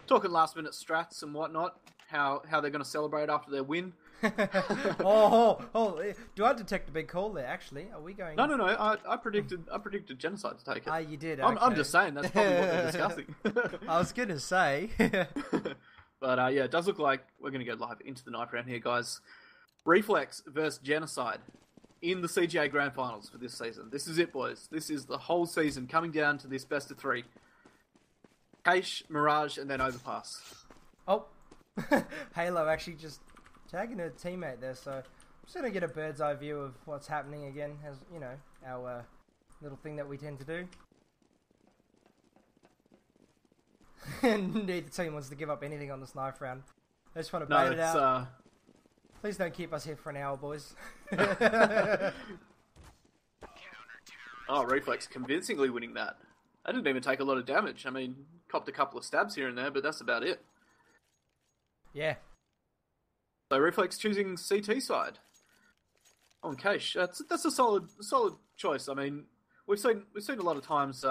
talking last minute strats and whatnot. How they're going to celebrate after their win. Do I detect a big call there? Actually, are we going? No. I predicted Genocide to take it. You did. I'm Okay. just saying that's probably what they're discussing. I was going to say. But it does look like we're going to go live into the knife round here, guys. Reflex versus Genocide in the CGA Grand Finals for this season. This is it, boys. This is the whole season coming down to this best of three. Kaish, Mirage, and then Overpass. Oh, Halo actually just tagging her teammate there, so I'm just going to get a bird's eye view of what's happening again, as you know, our little thing that we tend to do. Neither team wants to give up anything on this knife round. They just want to bait it out. Please don't keep us here for an hour, boys. Reflex convincingly winning that. I didn't even take a lot of damage. I mean, copped a couple of stabs here and there, but that's about it. Yeah. So Reflex choosing CT side on Kaish. That's a solid choice. I mean, we've seen a lot of times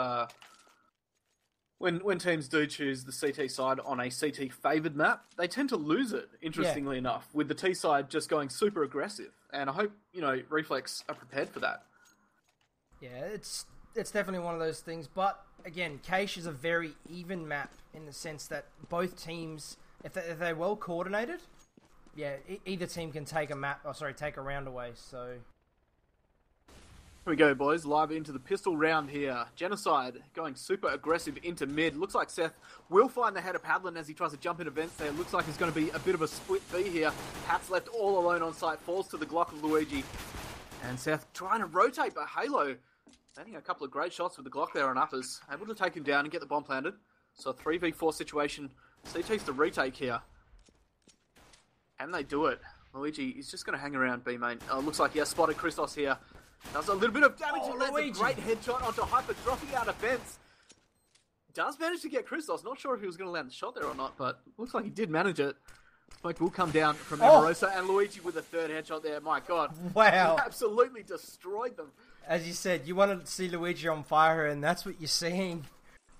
when teams do choose the CT side on a CT favoured map, they tend to lose it. Interestingly enough, with the T side just going super aggressive, and I hope Reflex are prepared for that. Yeah, it's definitely one of those things. But again, Kaish is a very even map in the sense that both teams, if they're well coordinated, either team can take a round away. So here we go, boys. Live into the pistol round here. Genocide going super aggressive into mid. Looks like Seth will find the head of Padlin as he tries to jump into vents there. Looks like it's going to be a bit of a split B here. Pat's left all alone on site. Falls to the Glock of Luigi. And Seth trying to rotate, but Halo landing a couple of great shots with the Glock there on uppers. Able to take him down and get the bomb planted. So a 3v4 situation. CT's to retake here. And they do it. Luigi is just going to hang around B main. Looks like he has spotted Christos here. Does a little bit of damage and lands a great headshot onto Hyper, dropping out of fence. Does manage to get Christos. Not sure if he was going to land the shot there or not, but looks like he did manage it. Smoke will come down from Amorosa, and Luigi with a third headshot there. My God. Wow. He absolutely destroyed them. As you said, you wanted to see Luigi on fire, and that's what you're seeing.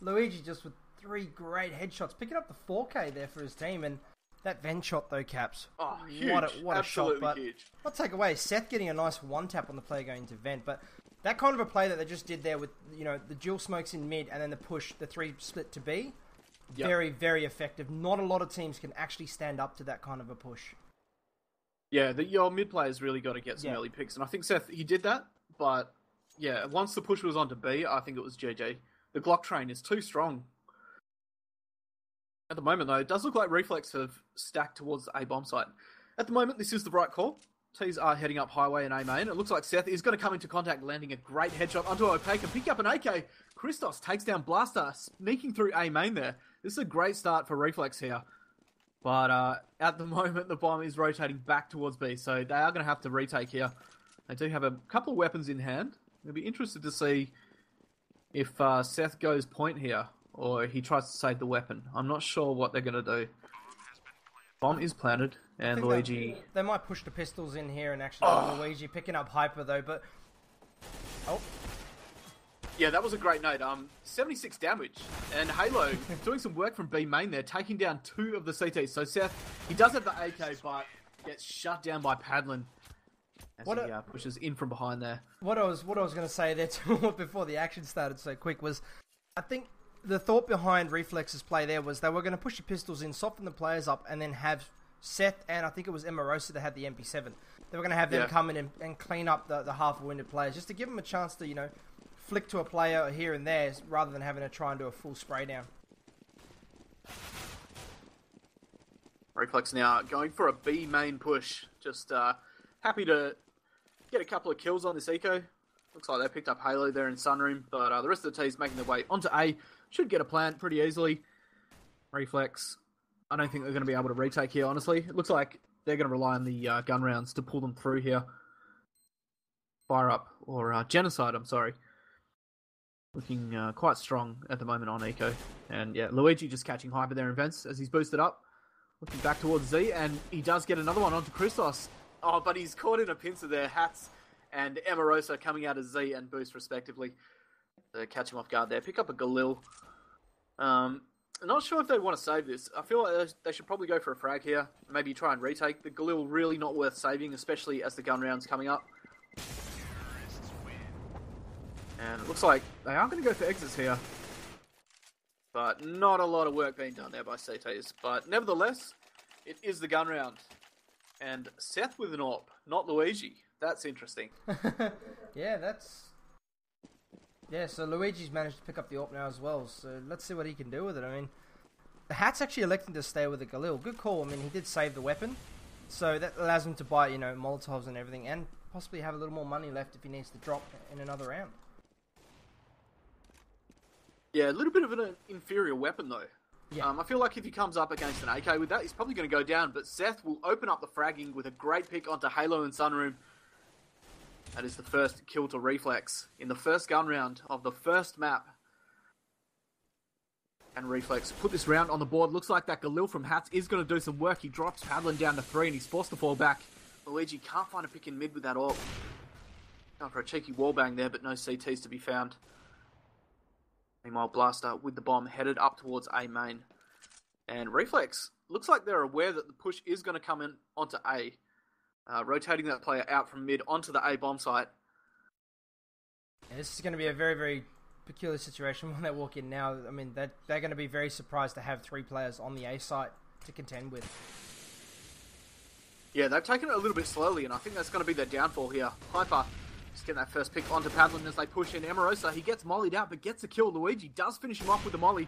Luigi just with 3 great headshots, picking up the 4K there for his team, and that vent shot though, Caps. Oh, huge. What a shot. But huge. Not take away, Seth getting a nice one-tap on the player going to vent, but that kind of a play that they just did there with, the dual smokes in mid and then the push, the 3 split to B, very, very effective. Not a lot of teams can actually stand up to that kind of a push. Yeah, your mid players really got to get some early picks, and I think Seth, he did that, but once the push was onto B, I think it was GG. The Glock train is too strong. At the moment, though, it does look like Reflex have stacked towards the A bomb site. At the moment, this is the right call. T's are heading up highway and A main. It looks like Seth is going to come into contact, landing a great headshot onto Opaque and pick up an AK. Christos takes down Blaster, sneaking through A main there. This is a great start for Reflex here. But at the moment, the bomb is rotating back towards B, so they are going to have to retake here. They do have a couple of weapons in hand. I'll be interested to see if Seth goes point here, or he tries to save the weapon. I'm not sure what they're going to do. Bomb is planted, and Luigi... They might push the pistols in here and actually Luigi picking up Hyper, though, but... Oh. Yeah, that was a great nade. 76 damage, and Halo doing some work from B main there, taking down 2 of the CTs. So Seth, he does have the AK, but gets shut down by Padlin as he pushes in from behind there. What I was going to say there too, before the action started so quick was, I think the thought behind Reflex's play there was they were going to push the pistols in, soften the players up, and then have Seth and I think it was Amorosa that had the MP7. They were going to have them come in and clean up the half-wounded players, just to give them a chance to, flick to a player here and there, rather than having to try and do a full spray down. Reflex now going for a B main push. Just happy to get a couple of kills on this eco. Looks like they picked up Halo there in Sunroom, but the rest of the team's making their way onto A. Should get a plant pretty easily. Reflex, I don't think they're going to be able to retake here, honestly. It looks like they're going to rely on the gun rounds to pull them through here. Fire up, or Genocide, I'm sorry. Looking quite strong at the moment on eco. And Luigi just catching Hyper there in vents as he's boosted up. Looking back towards Z, and he does get another one onto Christos. Oh, but he's caught in a pincer there. Hats and Amorosa coming out of Z and Boost respectively. Catch him off guard there. Pick up a Galil. I'm not sure if they want to save this. I feel like they should probably go for a frag here. Maybe try and retake. The Galil really not worth saving, especially as the gun round's coming up. And it looks like they are going to go for exits here. But not a lot of work being done there by CTs. But nevertheless, it is the gun round. And Seth with an AWP, not Luigi. That's interesting. Yeah, so Luigi's managed to pick up the AWP now as well. So let's see what he can do with it. I mean, the Hat's actually electing to stay with the Galil. Good call. I mean, he did save the weapon. So that allows him to buy, Molotovs and everything. And possibly have a little more money left if he needs to drop in another round. Yeah, a little bit of an inferior weapon, though. Yeah. I feel like if he comes up against an AK with that, he's probably going to go down. But Seth will open up the fragging with a great pick onto Halo and Sunroom. That is the first kill to Reflex in the first gun round of the first map. And Reflex put this round on the board. Looks like that Galil from Hats is going to do some work. He drops Padlin down to 3 and he's forced to fall back. Luigi can't find a pick in mid with that AWP. Going for a cheeky wallbang there, but no CTs to be found. Meanwhile, Blaster with the bomb headed up towards A main. And Reflex, looks like they're aware that the push is going to come in onto A. Rotating that player out from mid onto the A bomb site. Yeah, this is going to be a very, very peculiar situation when they walk in now. I mean, they're going to be very surprised to have 3 players on the A site to contend with. Yeah, they've taken it a little bit slowly, and I think that's going to be their downfall here. Hyper just getting that first pick onto Padlin as they push in. Emerosa, he gets mollied out, but gets a kill. Luigi does finish him off with the molly.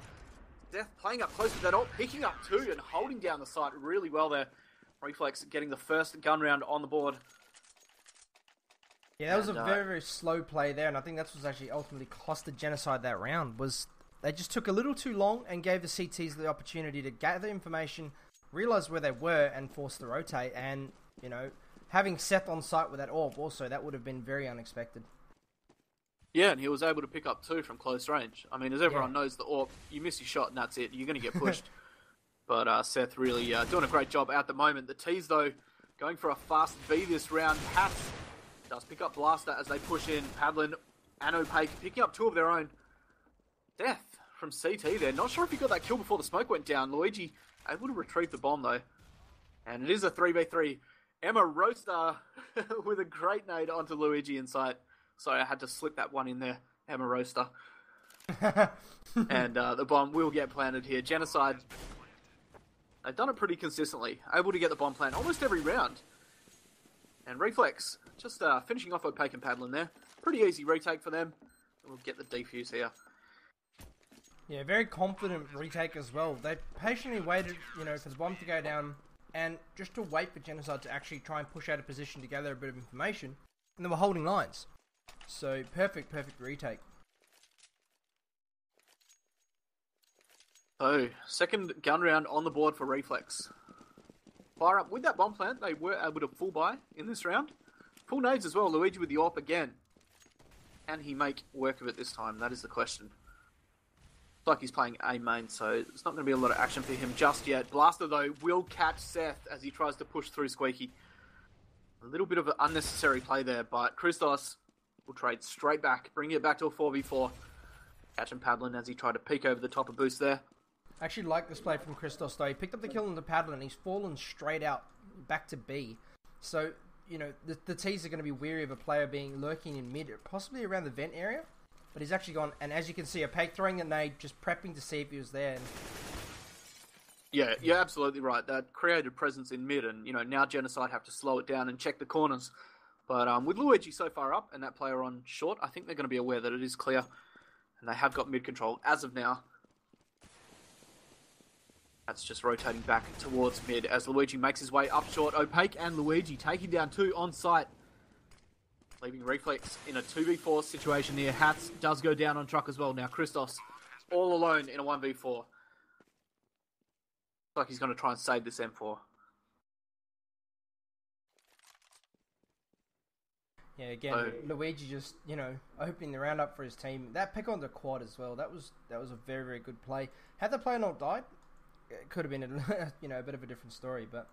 Death playing up close to that AWP, picking up 2 and holding down the site really well there. Reflex getting the first gun round on the board. Yeah, that was a very, very slow play there, and I think that's what's actually ultimately cost the Genocide that round, was they just took a little too long and gave the CTs the opportunity to gather information, realise where they were, and force the rotate, and, having Seth on site with that AWP also, that would have been very unexpected. Yeah, and he was able to pick up 2 from close range. I mean, as everyone knows, the AWP, you miss your shot and that's it. You're going to get pushed. But Seth really doing a great job at the moment. The T's, though, going for a fast V this round. Hats does pick up Blaster as they push in. Padlin and Opaque picking up 2 of their own. Death from CT there. Not sure if he got that kill before the smoke went down. Luigi able to retrieve the bomb, though. And it is a 3v3. Emma Roaster with a great nade onto Luigi in sight. Sorry, I had to slip that one in there. Emma Roaster. And the bomb will get planted here. Genocide, they've done it pretty consistently. Able to get the bomb plant almost every round. And Reflex, just finishing off Opaque and Padlin there. Pretty easy retake for them. We'll get the defuse here. Yeah, very confident retake as well. They patiently waited, for the bomb to go down and just to wait for Genocide to actually try and push out a position to gather a bit of information. And they were holding lines. So, perfect retake. So, second gun round on the board for Reflex. Fire up with that bomb plant. They were able to full buy in this round. Full nades as well. Luigi with the AWP again. Can he make work of it this time? That is the question. Looks like he's playing A main, so it's not going to be a lot of action for him just yet. Blaster, though, will catch Seth as he tries to push through Squeaky. A little bit of an unnecessary play there, but Christos will trade straight back, bring it back to a 4v4. Catching Padlin as he tried to peek over the top of boost there. I actually like this play from Christos, though. He picked up the kill on the Padlin, he's fallen straight out back to B. So, the T's are going to be weary of a player being lurking in mid, possibly around the vent area. But he's actually gone, and as you can see, Opaque throwing a nade, just prepping to see if he was there. And yeah, you're absolutely right. That created presence in mid, and now Genocide have to slow it down and check the corners. But with Luigi so far up and that player on short, I think they're going to be aware that it is clear, and they have got mid control as of now. That's just rotating back towards mid as Luigi makes his way up short. Opaque and Luigi taking down 2 on site. Leaving Reflex in a 2v4 situation here. Hats does go down on truck as well. Now Christos all alone in a 1v4. Looks like he's going to try and save this M4. Yeah, again, Luigi just, opening the round up for his team. That pick on the quad as well, that was a very, very good play. Had the player not died, it could have been a bit of a different story, but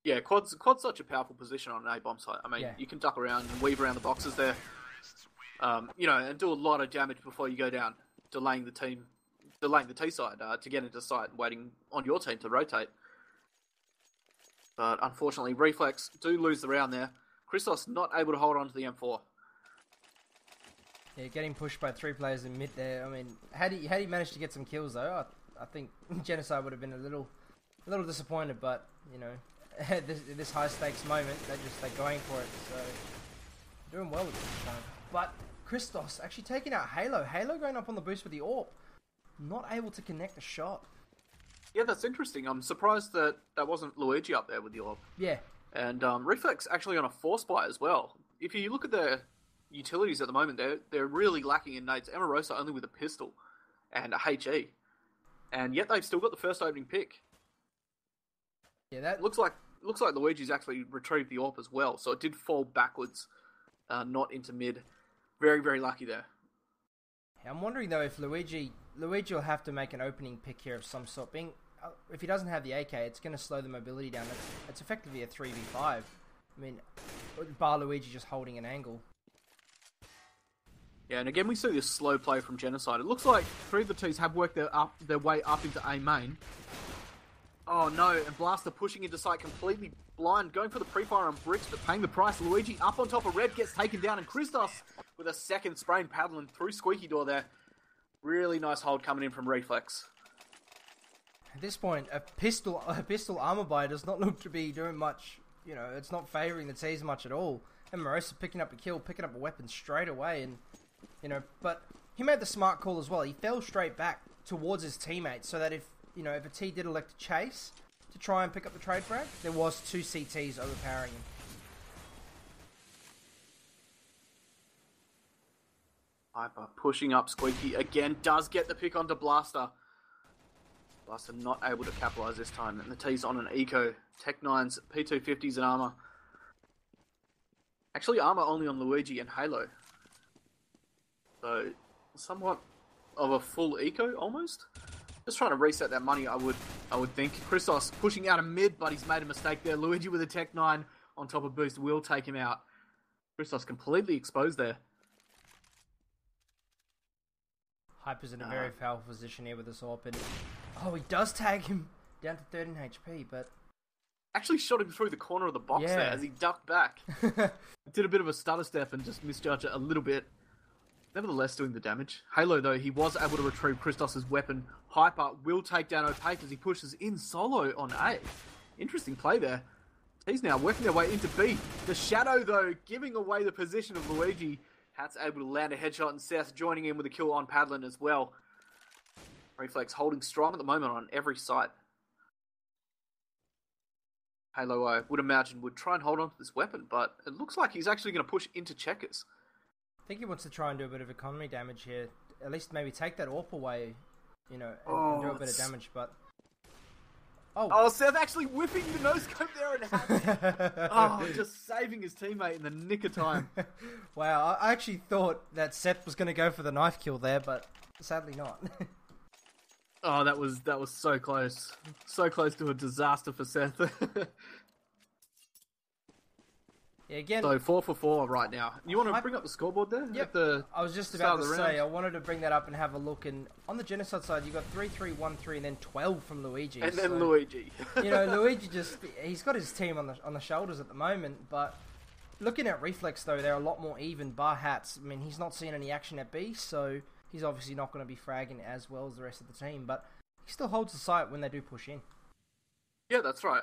yeah, quad's such a powerful position on an A bomb site. I mean, you can duck around and weave around the boxes there, and do a lot of damage before you go down, delaying the team delaying the T side to get into sight and waiting on your team to rotate. But unfortunately, Reflex do lose the round there. Christos not able to hold on to the M4. Yeah, getting pushed by 3 players in mid there. I mean, had he managed to get some kills though, I think Genocide would have been a little disappointed. But you know, this high stakes moment, they're going for it. So doing well with this time. But Christos actually taking out Halo. Halo going up on the boost with the AWP, not able to connect a shot. Yeah, that's interesting. I'm surprised that wasn't Luigi up there with the AWP. Yeah. And Reflex actually on a force buy as well. If you look at their utilities at the moment, they're really lacking in nades. Emarosa only with a pistol and a HE. And yet they've still got the first opening pick. Yeah, that looks like Luigi's actually retrieved the AWP as well. So it did fall backwards, not into mid. Very, very lucky there. I'm wondering though if Luigi will have to make an opening pick here of some sort. If he doesn't have the AK, it's going to slow the mobility down. It's effectively a 3v5. I mean, bar Luigi just holding an angle. Yeah, and again we see this slow play from Genocide. It looks like 3 of the T's have worked their way up into A main. Oh no, and Blaster pushing into sight completely blind, going for the pre-fire on bricks, but paying the price. Luigi up on top of Red gets taken down, and Christos with a second spray and paddling through Squeaky Door there. Really nice hold coming in from Reflex. At this point, a pistol armor buy does not look to be doing much. You know, it's not favouring the T's much at all. And Morosa picking up a kill, picking up a weapon straight away, and you know, but he made the smart call as well. He fell straight back towards his teammates, so that if a T did elect to chase to try and pick up the trade frag, there was 2 CTs overpowering him. Hyper pushing up Squeaky again, does get the pick onto Blaster. Blaster not able to capitalise this time, and the T's on an eco. Tech 9's P250s and armour. Actually, armour only on Luigi and Halo. So, somewhat of a full eco, almost. Just trying to reset that money, I would think. Christos pushing out a mid, but he's made a mistake there. Luigi with a Tech 9 on top of boost will take him out. Christos completely exposed there. Hyper's in a very powerful position here with this AWP, and he does tag him down to 13 HP, but actually shot him through the corner of the box there as he ducked back. Did a bit of a stutter step and just misjudged it a little bit. Nevertheless, doing the damage. Halo, though, he was able to retrieve Christos' weapon. Hyper will take down Opaque as he pushes in solo on A. Interesting play there. He's now working their way into B. The Shadow, though, giving away the position of Luigi. Hat's able to land a headshot, and Seth joining in with a kill on Padlin as well. Reflex holding strong at the moment on every site. Halo, I would imagine, would try and hold on to this weapon, but it looks like he's actually going to push into checkers. I think he wants to try and do a bit of economy damage here. At least maybe take that AWP away, and do a bit of damage, but... Seth actually whipping the no-scope there and Hat. Just saving his teammate in the nick of time. Wow, I actually thought that Seth was going to go for the knife kill there, but sadly not. That was so close. So close to a disaster for Seth. Yeah, again, so 4 for 4 right now. You want to bring up the scoreboard there? Yep. I was just about to say, I wanted to bring that up and have a look. And on the Genocide side, you got 3-3-1-3 and then 12 from Luigi. And then Luigi. Luigi he's got his team on the shoulders at the moment. But looking at Reflex, though, they're a lot more even, bar Hats. I mean, he's not seeing any action at B, so he's obviously not going to be fragging as well as the rest of the team. But he still holds the site when they do push in. Yeah, that's right.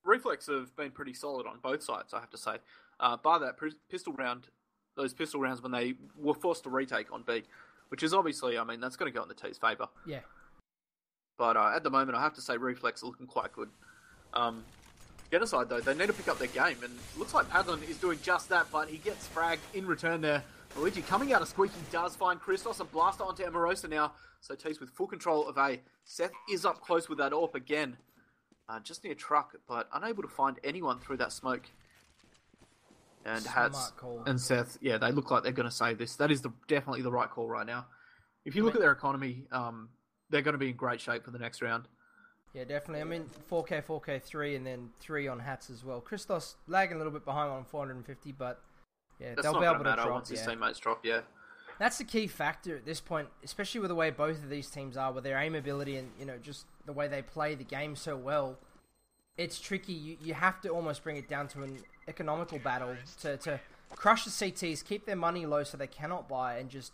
Reflex have been pretty solid on both sides, I have to say. Bar that pistol round, those pistol rounds when they were forced to retake on B, which is obviously, that's going to go in the T's favour. Yeah. But at the moment, I have to say Reflex are looking quite good. Genocide, though, they need to pick up their game, and it looks like Padlin is doing just that, but he gets fragged in return there. Luigi coming out of Squeaky does find Christos and Blaster onto Emarosa now, so T's with full control of A. Seth is up close with that AWP again. Just near truck, but unable to find anyone through that smoke. And Hats and Seth, they look like they're going to save this. That is definitely the right call right now. If you look at their economy, they're going to be in great shape for the next round. Yeah, definitely. 4K, 4K, 3, and then 3 on Hats as well. Christos lagging a little bit behind on 450, but That's they'll not be able to matter drop once his teammates drop, That's the key factor at this point, especially with the way both of these teams are, with their aim ability and, just the way they play the game so well. It's tricky. You have to almost bring it down to an economical battle to crush the CTs, keep their money low so they cannot buy, and just,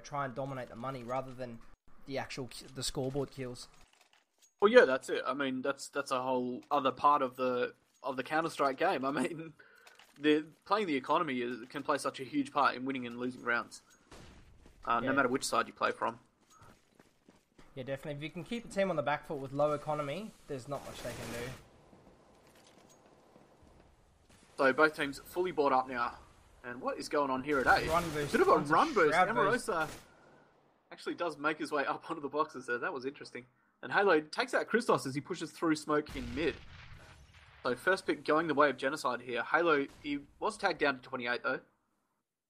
try and dominate the money rather than the scoreboard kills. Well, yeah, that's it. I mean, that's a whole other part of the Counter-Strike game. I mean, playing the economy can play such a huge part in winning and losing rounds, no matter which side you play from. Yeah, definitely. If you can keep a team on the back foot with low economy, there's not much they can do. So both teams fully bought up now. And what is going on here at A? Run boost. Bit of a run boost. Boost. Emarosa actually does make his way up onto the boxes there. That was interesting. And Halo takes out Christos as he pushes through smoke in mid. So first pick going the way of Genocide here. Halo, he was tagged down to 28 though.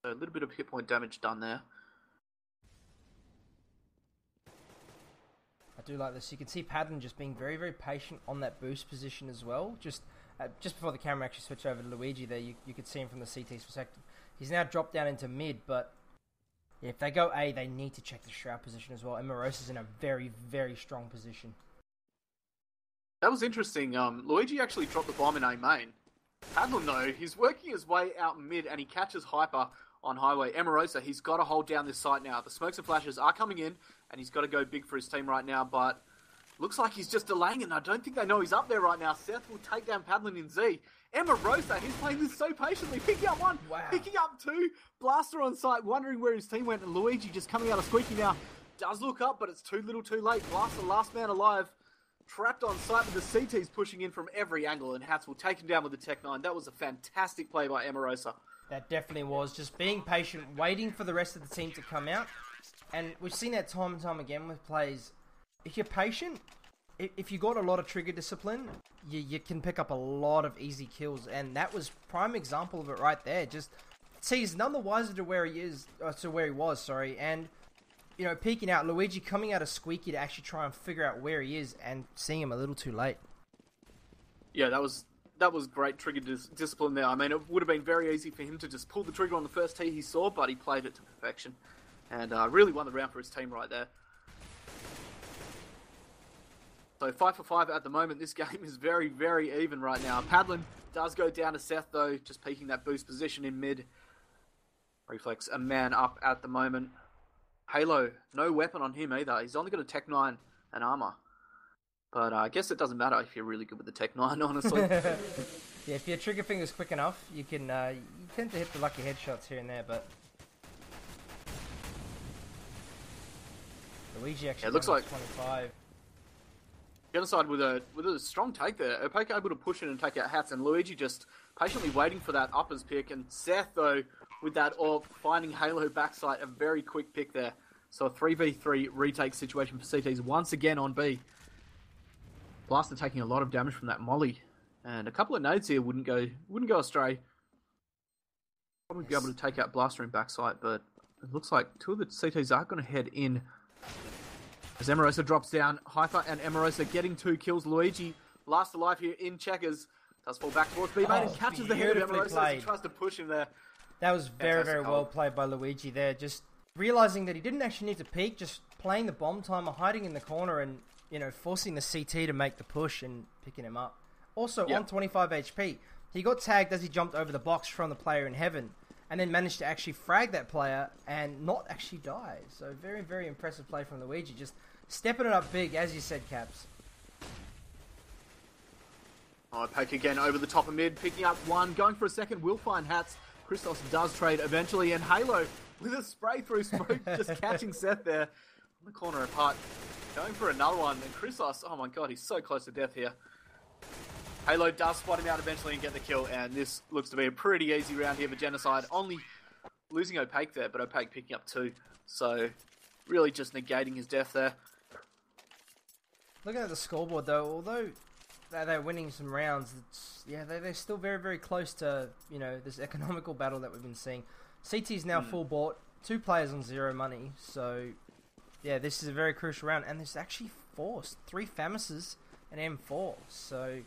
So a little bit of hit point damage done there. I do like this. You can see Padden just being very, very patient on that boost position as well. Just before the camera actually switched over to Luigi there, you could see him from the CT's perspective. He's now dropped down into mid, but yeah, if they go A, they need to check the Shroud position as well. And Morosa's in a very, very strong position. That was interesting. Luigi actually dropped the bomb in A main. Padden, though, he's working his way out mid and he catches Hyper on highway. Emarosa, he's got to hold down this site now. The smokes and flashes are coming in and he's got to go big for his team right now, but looks like he's just delaying it, and I don't think they know he's up there right now. Seth will take down Padlin in Z. Emarosa, he's playing this so patiently. Picking up one, picking up two. Blaster on site, wondering where his team went, and Luigi just coming out of squeaky now. Does look up, but it's too little too late. Blaster, last man alive. Trapped on site with the CTs pushing in from every angle, and Hats will take him down with the Tech 9. That was a fantastic play by Emarosa. That definitely was. Just being patient, waiting for the rest of the team to come out. And we've seen that time and time again with plays. If you're patient, if you got a lot of trigger discipline, you can pick up a lot of easy kills. And that was prime example of it right there. Just, see, he's none the wiser to where he is, to where he was, sorry. And, peeking out, Luigi coming out of squeaky to actually try and figure out where he is and seeing him a little too late. Yeah, that was great trigger discipline there. I mean, it would have been very easy for him to just pull the trigger on the first tee he saw, but he played it to perfection. And really won the round for his team right there. So 5 for 5 at the moment. This game is very, very even right now. Padlin does go down to Seth, though, just peeking that boost position in mid. Reflex, a man up at the moment. Halo, no weapon on him either. He's only got a Tech 9 and armor. But I guess it doesn't matter if you're really good with the Tech 9, honestly. Yeah, if your trigger finger's quick enough, you can you tend to hit the lucky headshots here and there, but Luigi actually looks like 25. Genocide with a strong take there. Opaque able to push in and take out Hats, and Luigi just patiently waiting for that uppers pick. And Seth, though, with that AWP, finding Halo backside, a very quick pick there. So a 3v3 retake situation for CTs once again on B. Blaster taking a lot of damage from that molly. And a couple of nades here wouldn't go astray. Probably be able to take out Blaster in backside, but it looks like two of the CTs are going to head in. As Emarosa drops down, Hyper and Emarosa getting 2 kills. Luigi, last alive here in checkers, does fall back towards B-Main and catches the head of Emarosa as he tries to push him there. That was very, very well played by Luigi there. Just realizing that he didn't actually need to peek, just playing the bomb timer, hiding in the corner and, forcing the CT to make the push and picking him up. Also, on 25 HP, he got tagged as he jumped over the box from the player in heaven and then managed to actually frag that player and not actually die. So very, very impressive play from Luigi. Just stepping it up big, as you said, Caps. Opaque again over the top of mid, picking up one, going for a second, will find Hats. Christos does trade eventually, and Halo with a spray through smoke, just catching Seth there on the corner apart. Going for another one, and Christos, oh my god, he's so close to death here. Halo does spot him out eventually and get the kill, and this looks to be a pretty easy round here for Genocide. Only losing Opaque there, but Opaque picking up 2. So, really just negating his death there. Looking at the scoreboard though, although they're winning some rounds, they're still very, very close to, this economical battle that we've been seeing. CT's now full bought, 2 players on 0 money, so yeah, this is a very crucial round, and there's actually 3 Famouses and M4, so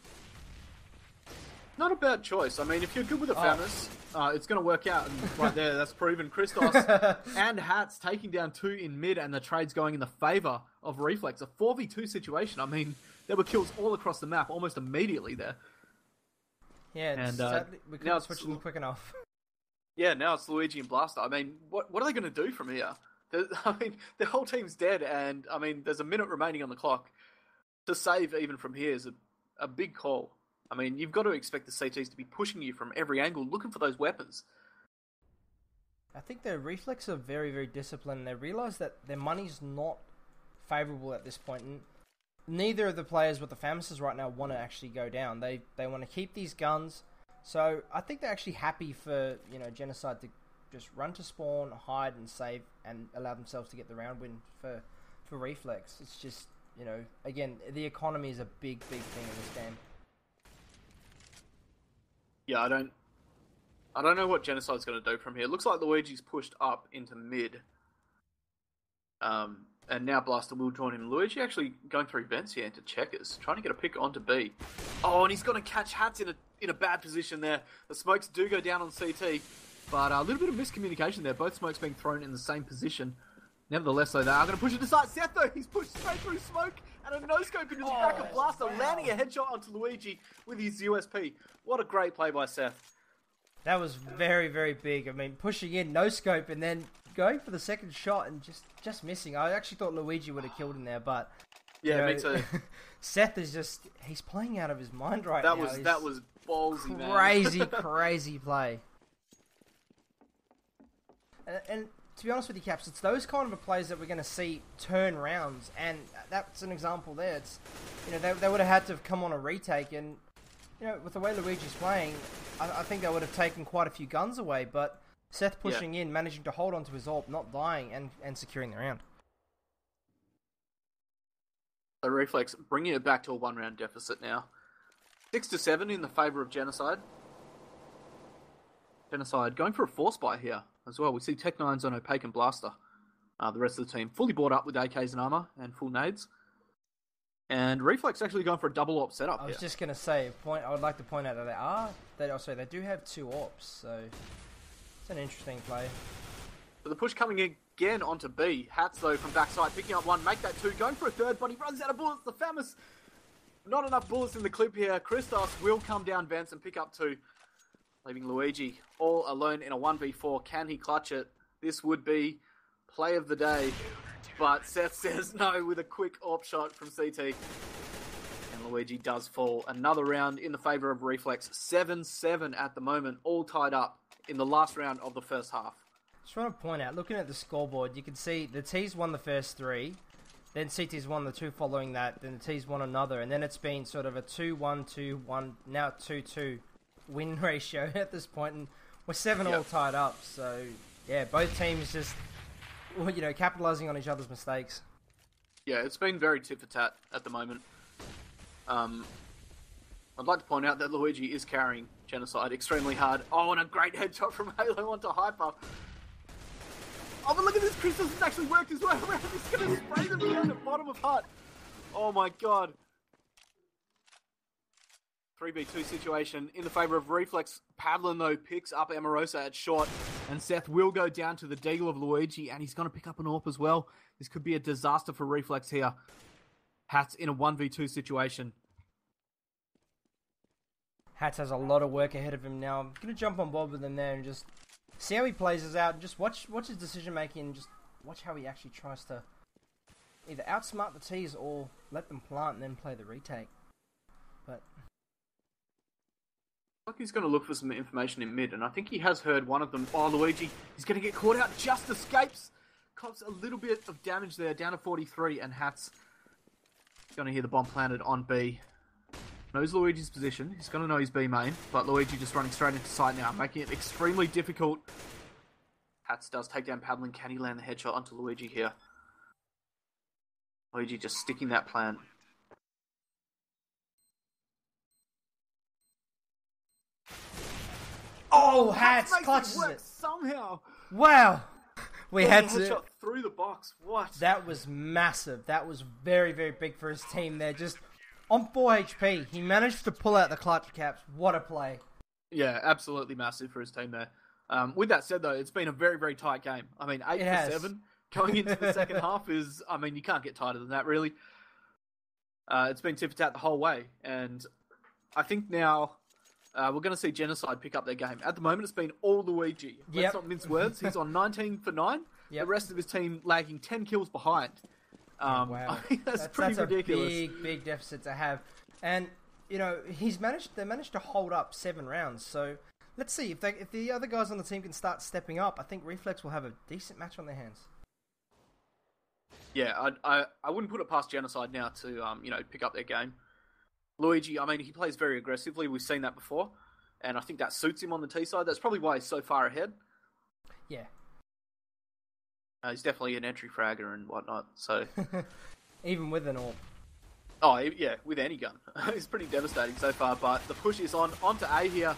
Not a bad choice. I mean, if you're good with a Famous, it's going to work out. And right there, that's proven. Christos and Hats taking down 2 in mid, and the trade's going in the favour of Reflex. A 4v2 situation. I mean, there were kills all across the map almost immediately there. Yeah, and sadly, we couldn't switch them quick enough. Yeah, now it's Luigi and Blaster. I mean, what are they going to do from here? I mean, their whole team's dead, and I mean, there's a minute remaining on the clock. To save even from here is a big call. I mean, you've got to expect the CTs to be pushing you from every angle, looking for those weapons. I think the Reflex are very, very disciplined. They realise that their money's not favourable at this point, and neither of the players with the Famouses right now want to actually go down. They want to keep these guns, so I think they're actually happy for Genocide to just run to spawn, hide and save, and allow themselves to get the round win for Reflex. It's just, again, the economy is a big, big thing in this game. Yeah, I don't know what Genocide's going to do from here. It looks like Luigi's pushed up into mid. And now Blaster will join him. Luigi actually going through vents here into checkers, trying to get a pick onto B. Oh, and he's going to catch Hats in a bad position there. The smokes do go down on CT, but a little bit of miscommunication there. Both smokes being thrown in the same position. Nevertheless, though, they are going to push it aside. Seth, though, he's pushed straight through smoke and a no-scope into the back of Blaster, landing a headshot onto Luigi with his USP. What a great play by Seth. That was very, very big. I mean, pushing in, no-scope, and then going for the second shot and just missing. I actually thought Luigi would have killed him there, but... Yeah, me too. Seth is just... He's playing out of his mind right now. That was ballsy, man. Crazy, crazy play. And to be honest with you, Caps, it's those kind of plays that we're going to see turn rounds, and that's an example there. It's, they would have had to have come on a retake, and with the way Luigi's playing, I think they would have taken quite a few guns away. But Seth pushing in, managing to hold onto his AWP, not dying, and securing the round. So Reflex bringing it back to a 1-round deficit now, 6-7 in the favour of Genocide. Genocide going for a force buy here as well. We see Tech9's on Opaque and Blaster. The rest of the team fully bought up with AKs and armor and full nades. And Reflex actually going for a double AWP setup. I was just going to say, I would like to point out that they do have 2 AWPs, so it's an interesting play. So the push coming again onto B. Hats, though, from backside, picking up 1, make that 2, going for a third, but he runs out of bullets. The Famous, not enough bullets in the clip here. Christos will come down vents and pick up 2. Leaving Luigi all alone in a 1v4. Can he clutch it? This would be play of the day. But Seth says no with a quick AWP shot from CT. And Luigi does fall. Another round in the favour of Reflex. 7-7 at the moment. All tied up in the last round of the first half. Just want to point out, looking at the scoreboard, you can see the T's won the first 3. Then CT's won the 2 following that. Then the T's won another. And then it's been sort of a 2-1, 2-1, now 2-2. Win ratio at this point, and we're 7 all tied up. So yeah, both teams just capitalizing on each other's mistakes. Yeah, it's been very tit for tat at the moment. I'd like to point out that Luigi is carrying Genocide extremely hard. Oh, and a great headshot from Halo onto Hyper. Oh, but look at this, Christos has actually worked his way around. He's going to spray them down the bottom of hut. Oh my god. 3v2 situation in the favour of Reflex. Padlin, though, picks up Amorosa at short, and Seth will go down to the deagle of Luigi, and he's going to pick up an AWP as well. This could be a disaster for Reflex here. Hats in a 1v2 situation. Hats has a lot of work ahead of him now. I'm going to jump on board with him there and just see how he plays us out, and just watch his decision making, and just watch how he actually tries to either outsmart the T's or let them plant and then play the retake. But he's going to look for some information in mid, and I think he has heard one of them. Oh, Luigi, he's going to get caught out, just escapes. Cops a little bit of damage there, down to 43, and Hats going to hear the bomb planted on B. Knows Luigi's position, he's going to know his B main, but Luigi just running straight into sight now, making it extremely difficult. Hats does take down Padlin. Can he land the headshot onto Luigi here? Luigi just sticking that plan. Oh, Hats clutches it somehow. Wow. We had to headshot through the box. What? That was massive. That was very, very big for his team there. Just On 4 HP, he managed to pull out the clutch caps. What a play. Yeah, absolutely massive for his team there. With that said, though, it's been a very, very tight game. I mean, 8 for 7 going into the second half is, I mean, you can't get tighter than that, really. It's been tit for tat the whole way. And I think now we're going to see Genocide pick up their game. At the moment, it's been all Luigi. Let's not mince words. He's on 19 for 9. Yep. The rest of his team lagging 10 kills behind. Wow. I mean, that's pretty ridiculous. A big deficit to have. And, you know, they managed to hold up 7 rounds. So let's see if the other guys on the team can start stepping up. I think Reflex will have a decent match on their hands. Yeah, I wouldn't put it past Genocide now to pick up their game. Luigi, I mean, he plays very aggressively. We've seen that before, and I think that suits him on the T side. That's probably why he's so far ahead. Yeah, he's definitely an entry fragger and whatnot. So even with an AWP. Oh yeah, with any gun, it's pretty devastating so far. But the push is onto A here.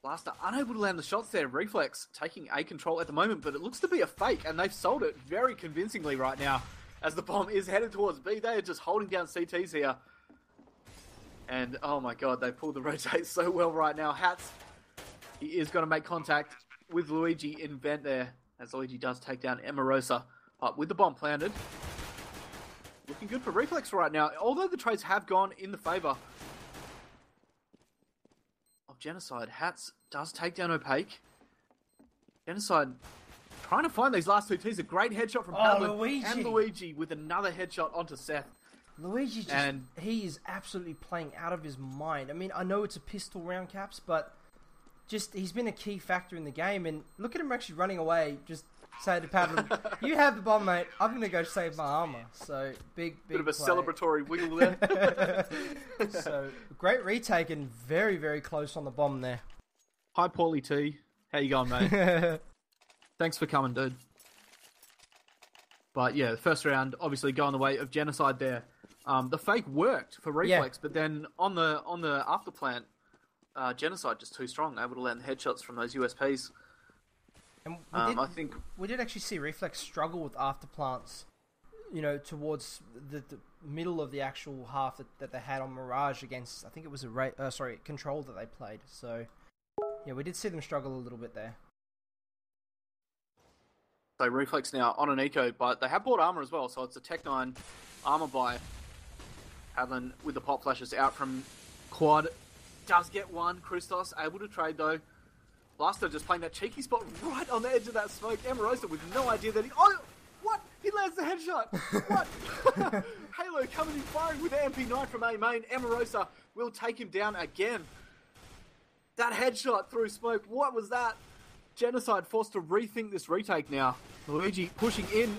Blaster unable to land the shots there. Reflex taking A control at the moment, but it looks to be a fake, and they've sold it very convincingly right now. As the bomb is headed towards B, they are just holding down CTs here. And oh my god, they pulled the rotate so well right now. Hats, he is going to make contact with Luigi in vent there, as Luigi does take down Emarosa. But with the bomb planted, looking good for Reflex right now, although the trades have gone in the favour of Genocide. Hats does take down Opaque. Genocide trying to find these last two Ts. A great headshot from Padlin. Luigi. And Luigi with another headshot onto Seth. Luigi, he is absolutely playing out of his mind. I mean, I know it's a pistol round, Caps, but just he's been a key factor in the game. And look at him actually running away, just say to Padlin, you have the bomb, mate. I'm going to go save my armor. So, big bit of a play. Celebratory wiggle there. So, great retake and very, very close on the bomb there. Hi, Paulie T. How you going, mate? Thanks for coming, dude. But yeah, the first round obviously going the way of Genocide there. The fake worked for Reflex, but then on the afterplant, Genocide just too strong, able to land the headshots from those USPs. And I think we did actually see Reflex struggle with afterplants, you know, towards the middle of the actual half that they had on Mirage against, I think it was Control that they played. So yeah, we did see them struggle a little bit there. So Reflex now on an eco, but they have bought armor as well, so it's a Tech 9 armor buy. Padlin with the pop flashes out from quad. Does get one. Christos able to trade though. Blaster just playing that cheeky spot right on the edge of that smoke. Emarosa with no idea that what? He lands the headshot. What? Halo coming in firing with the MP9 from A main. Emarosa will take him down again. That headshot through smoke. What was that? Genocide forced to rethink this retake now. Luigi pushing in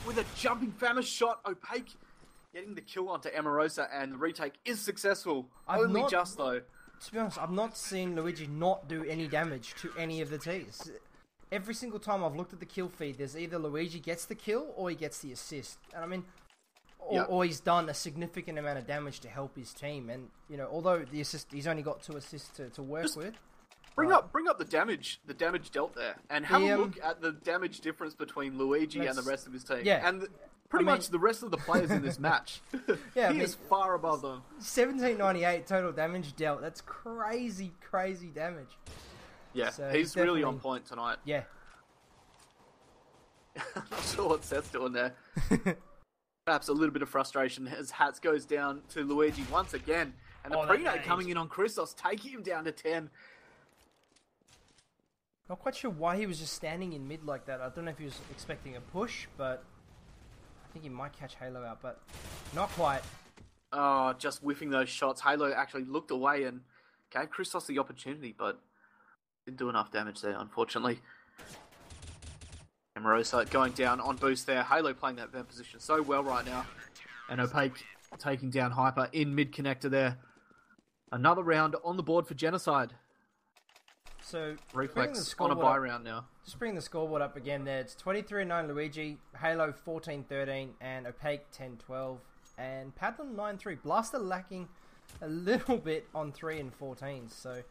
with a jumping famous shot. Opaque getting the kill onto Emarosa, and the retake is successful. Just though. To be honest, I've not seen Luigi not do any damage to any of the Ts. Every single time I've looked at the kill feed, there's either Luigi gets the kill or he gets the assist. And I mean, or he's done a significant amount of damage to help his team. And, you know, although the assist, he's only got 2 assists to work with. Bring up the damage dealt there, and have a look at the damage difference between Luigi and the rest of his team. Yeah. And pretty much the rest of the players in this match. Yeah, he is far above them. 1798 total damage dealt. That's crazy damage. Yeah, so he's really on point tonight. Yeah. I'm not sure what Seth's doing there. Perhaps a little bit of frustration as Hats goes down to Luigi once again. And the prenate coming in on Christos, taking him down to 10. Not quite sure why he was just standing in mid like that. I don't know if he was expecting a push, but I think he might catch Halo out, but not quite. Oh, just whiffing those shots. Halo actually looked away and gave Christos the opportunity, but didn't do enough damage there, unfortunately. Emarosa going down on boost there. Halo playing that vent position so well right now. And Opaque taking down Hyper in mid-connector there. Another round on the board for Genocide. So Reflex on a buy round now. Just bring the scoreboard up again there. It's 23-9 Luigi, Halo 14-13, and Opaque 10-12, and Padlin 9-3. Blaster lacking a little bit on 3 and 14. So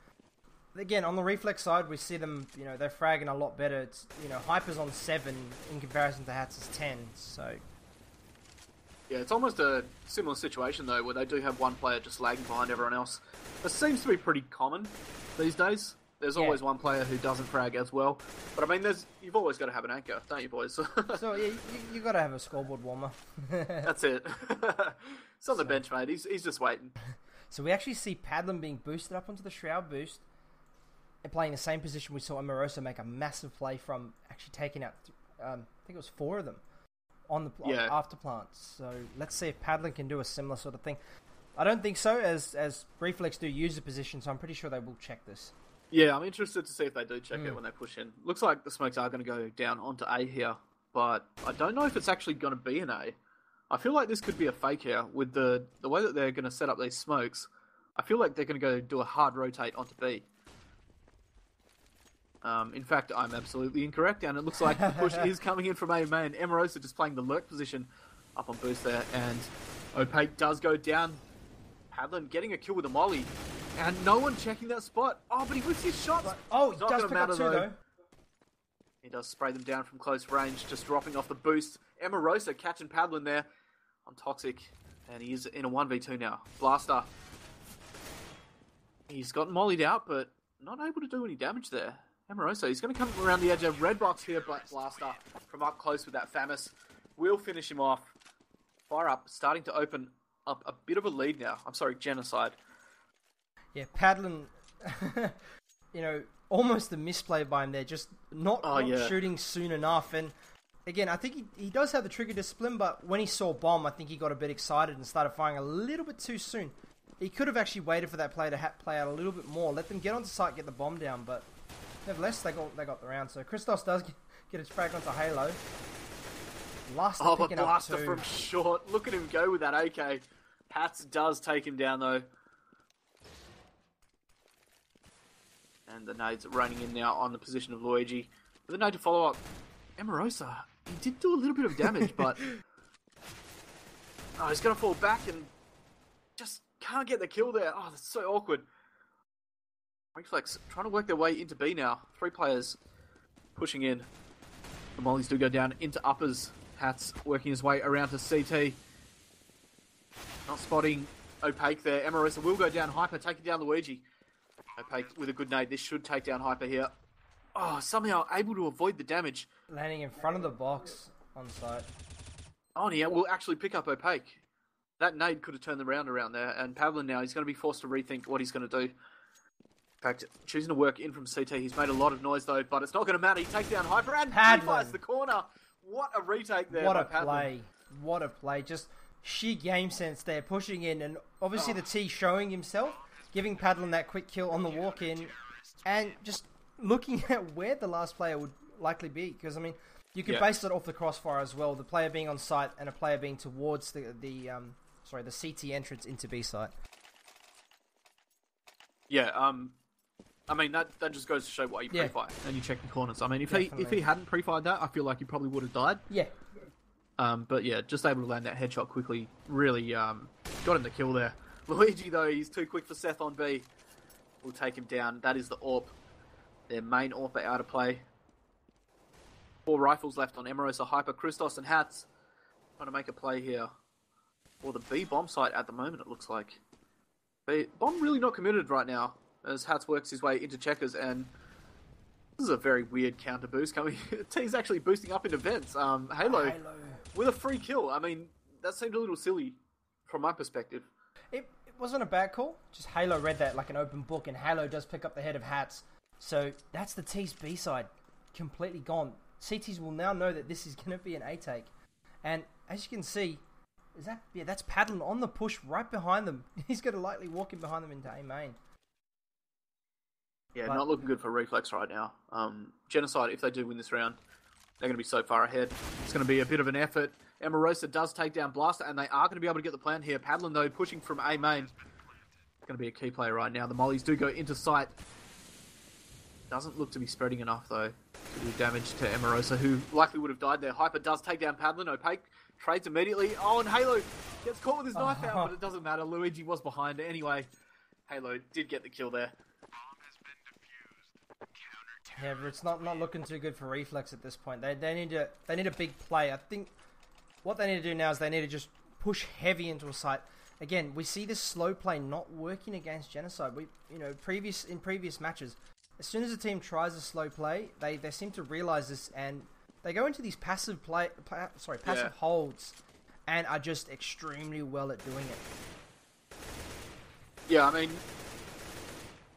again, on the Reflex side, we see them, you know, they're fragging a lot better. It's, you know, Hyper's on 7 in comparison to Hats' 10. So Yeah, it's almost a similar situation, though, where they do have one player just lagging behind everyone else. This seems to be pretty common these days. There's always one player who doesn't frag as well. But, I mean, you've always got to have an anchor, don't you, boys? So, yeah, you got to have a scoreboard warmer. That's it. It's on the bench, mate. He's just waiting. So we actually see Padlin being boosted up onto the Shroud boost and playing the same position we saw Amorosa make a massive play from, actually taking out, I think it was 4 of them on the after plants. So let's see if Padlin can do a similar sort of thing. I don't think so, as Reflex do use the position, so I'm pretty sure they will check this. Yeah, I'm interested to see if they do check it when they push in. Looks like the smokes are going to go down onto A here, but I don't know if it's actually going to be an A. I feel like this could be a fake here with the way that they're going to set up these smokes. I feel like they're going to go do a hard rotate onto B. In fact, I'm absolutely incorrect, and it looks like the push is coming in from A main. Amorosa just playing the lurk position up on boost there, and Opaque does go down. Padlin getting a kill with a molly, and no one checking that spot. Oh, but he whips his shots. Oh, he does pick up 2, though. He does spray them down from close range, just dropping off the boost. Amorosa catching Padlin there on Toxic, and he is in a 1v2 now. Blaster. He's gotten mollied out, but not able to do any damage there. Amorosa, he's going to come around the edge of red box here, but Blaster from up close with that Famis will finish him off. Fire up, starting to open up a bit of a lead now. I'm sorry, Genocide. Yeah, Padlin, almost a misplay by him there, just not shooting soon enough. And again, I think he does have the trigger discipline, but when he saw bomb, I think he got a bit excited and started firing a little bit too soon. He could have actually waited for that play to play out a little bit more, let them get onto site, get the bomb down, but nevertheless, they got the round. So Christos does get his frag onto Halo. Blaster picking up Blaster 2. from short. Look at him go with that AK. Hats does take him down, though. And the nades are running in now on the position of Luigi. With the nade to follow up, Amorosa, he did do a little bit of damage, but he's going to fall back and just can't get the kill there. Oh, that's so awkward. Reflex trying to work their way into B now. 3 players pushing in. The mollies do go down into uppers. Hats working his way around to CT. Not spotting Opaque there. Amorosa will go down Hyper, taking down Luigi. Opaque with a good nade. This should take down Hyper here. Oh, somehow able to avoid the damage. Landing in front of the box on site. Oh, yeah, will actually pick up Opaque. That nade could have turned the round around there. And Pavlin now, he's going to be forced to rethink what he's going to do. In fact, choosing to work in from CT. He's made a lot of noise, though, but it's not going to matter. He takes down Hyper and fires the corner. What a retake there. What a play. What a play. Just sheer game sense there, pushing in. And obviously the T showing himself, giving Padlin that quick kill on the walk-in, and just looking at where the last player would likely be. Because, I mean, you could base it off the crossfire as well. The player being on site and a player being towards the CT entrance into B site. Yeah, I mean, that just goes to show why you pre-fire and you check the corners. I mean, if he hadn't pre-fired that, I feel like he probably would have died. Yeah. But yeah, just able to land that headshot quickly really got him the kill there. Luigi, though, he's too quick for Seth on B. Will take him down. That is the AWP. Their main AWP are out of play. 4 rifles left on Amorosa, Hyper, Christos, and Hats. Trying to make a play here. Or the B bomb site at the moment, it looks like. Bomb really not committed right now, as Hats works his way into checkers, and this is a very weird counter boost coming. T's actually boosting up into vents. Halo with a free kill. I mean, that seemed a little silly from my perspective. It wasn't a bad call. Just Halo read that like an open book, and Halo does pick up the head of Hats. So that's the T's B side completely gone. CTs will now know that this is going to be an A take, and as you can see. That's Padlin on the push right behind them. He's going to likely walk in behind them into A main. Yeah, not looking good for Reflex right now. Genocide, if they do win this round, they're going to be so far ahead. It's going to be a bit of an effort. Amorosa does take down Blaster, and they are going to be able to get the plan here. Padlin, though, pushing from A main. Going to be a key player right now. The mollies do go into sight. Doesn't look to be spreading enough, though, to do damage to Amorosa, who likely would have died there. Hyper does take down Padlin. Opaque trades immediately. Oh, and Halo gets caught with his knife out, but it doesn't matter. Luigi was behind it anyway. Halo did get the kill there. Yeah, but it's not looking too good for Reflex at this point. They need a big play. I think what they need to do now is they need to just push heavy into a site. Again, we see this slow play not working against Genocide. In previous matches, as soon as a team tries a slow play, they seem to realize this and they go into these passive holds and are just extremely well at doing it. Yeah, I mean,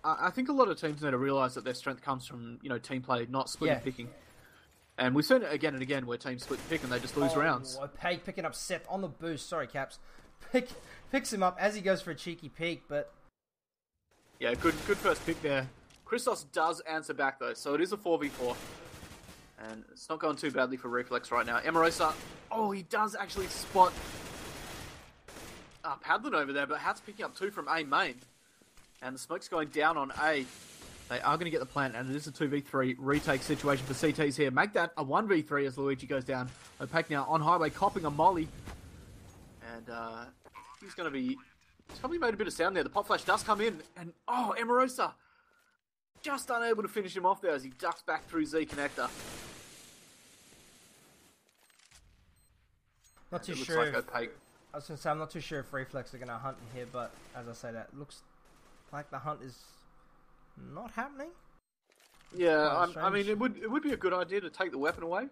I think a lot of teams need to realize that their strength comes from, team play, not split and picking. And we've seen it again and again where teams split and pick and they just lose rounds. Opaque picking up Seth on the boost. Sorry, Caps. Picks him up as he goes for a cheeky peek, but... Yeah, good first pick there. Christos does answer back, though, so it is a 4v4. And it's not going too badly for Reflex right now. Emarosa, he does actually spot Padlin over there, but Hat's picking up 2 from A main. And the smoke's going down on A. They are going to get the plant, and it is a 2v3 retake situation for CTs here. Make that a 1v3 as Luigi goes down. Opaque now on highway, copping a molly. And he's probably made a bit of sound there. The pop flash does come in, and Emarosa just unable to finish him off there as he ducks back through Z connector. Not too sure. Like Opaque. I was going to say, I'm not too sure if Reflex are going to hunt in here, but as I say, that looks like the hunt is not happening. Yeah, I mean, it would be a good idea to take the weapon away.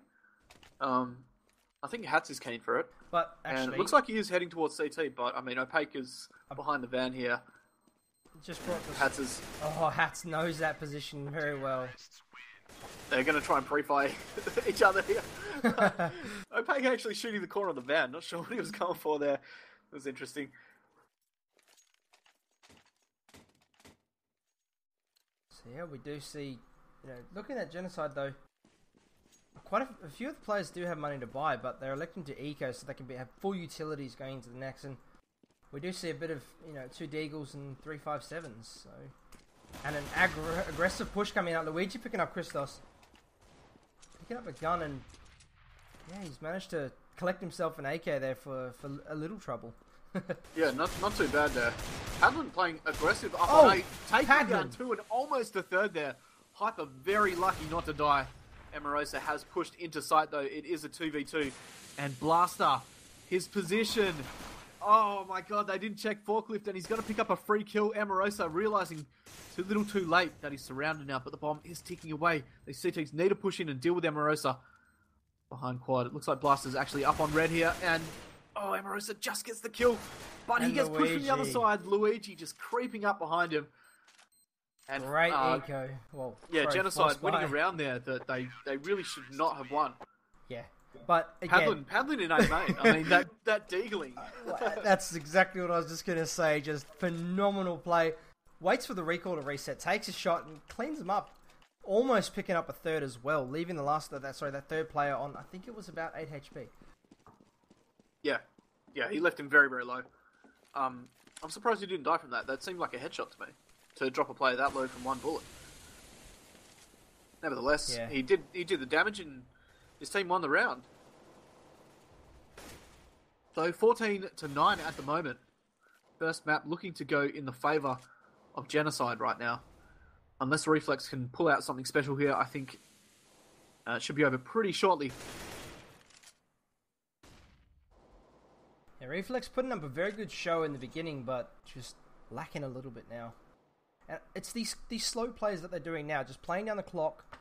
I think Hats is keen for it. But actually, and it looks like he is heading towards CT, but I mean, Opaque is behind the van here. Just brought this... Hats knows that position very well. They're going to try and pre-fire each other here. Opaque actually shooting the corner of the van. Not sure what he was going for there. It was interesting. So yeah, we do see, looking at Genocide though, quite a few of the players do have money to buy, but they're electing to eco so they can have full utilities going into the next. And we do see a bit of, 2 Deagles and 3 5.7s. So, and an aggressive push coming out. Luigi picking up Christos. Picking up a gun, and yeah, he's managed to collect himself an AK there for a little trouble. Yeah, not too bad there. Padlin playing aggressive up on A, taking down 2 and almost a third there. Hyper very lucky not to die. Emarosa has pushed into sight though. It is a 2v2. And Blaster, his position. Oh my god, they didn't check forklift and he's going to pick up a free kill. Emarosa realizing too little too late that he's surrounded now, but the bomb is ticking away. These CTs need to push in and deal with Emarosa. Behind quad, it looks like Blaster's actually up on red here, and Emarosa just gets the kill, but he gets pushed from the other side. Luigi just creeping up behind him. And great eco. Well, yeah, Genocide winning a round there that they really should not have won. Yeah, but again, Padlin in A main. I mean that deagling. That's exactly what I was just gonna say. Just phenomenal play. Waits for the recall to reset, takes a shot and cleans him up. Almost picking up a third as well, leaving that third player on. I think it was about 8 HP. Yeah, he left him very very low. I'm surprised he didn't die from that. That seemed like a headshot to me. To drop a player that low from 1 bullet. Nevertheless, he did the damage and his team won the round. So 14-9 at the moment. First map looking to go in the favour of Genocide right now. Unless Reflex can pull out something special here, I think it should be over pretty shortly. Yeah, Reflex putting up a very good show in the beginning, but just lacking a little bit now. And it's these slow plays that they're doing now, just playing down the clock,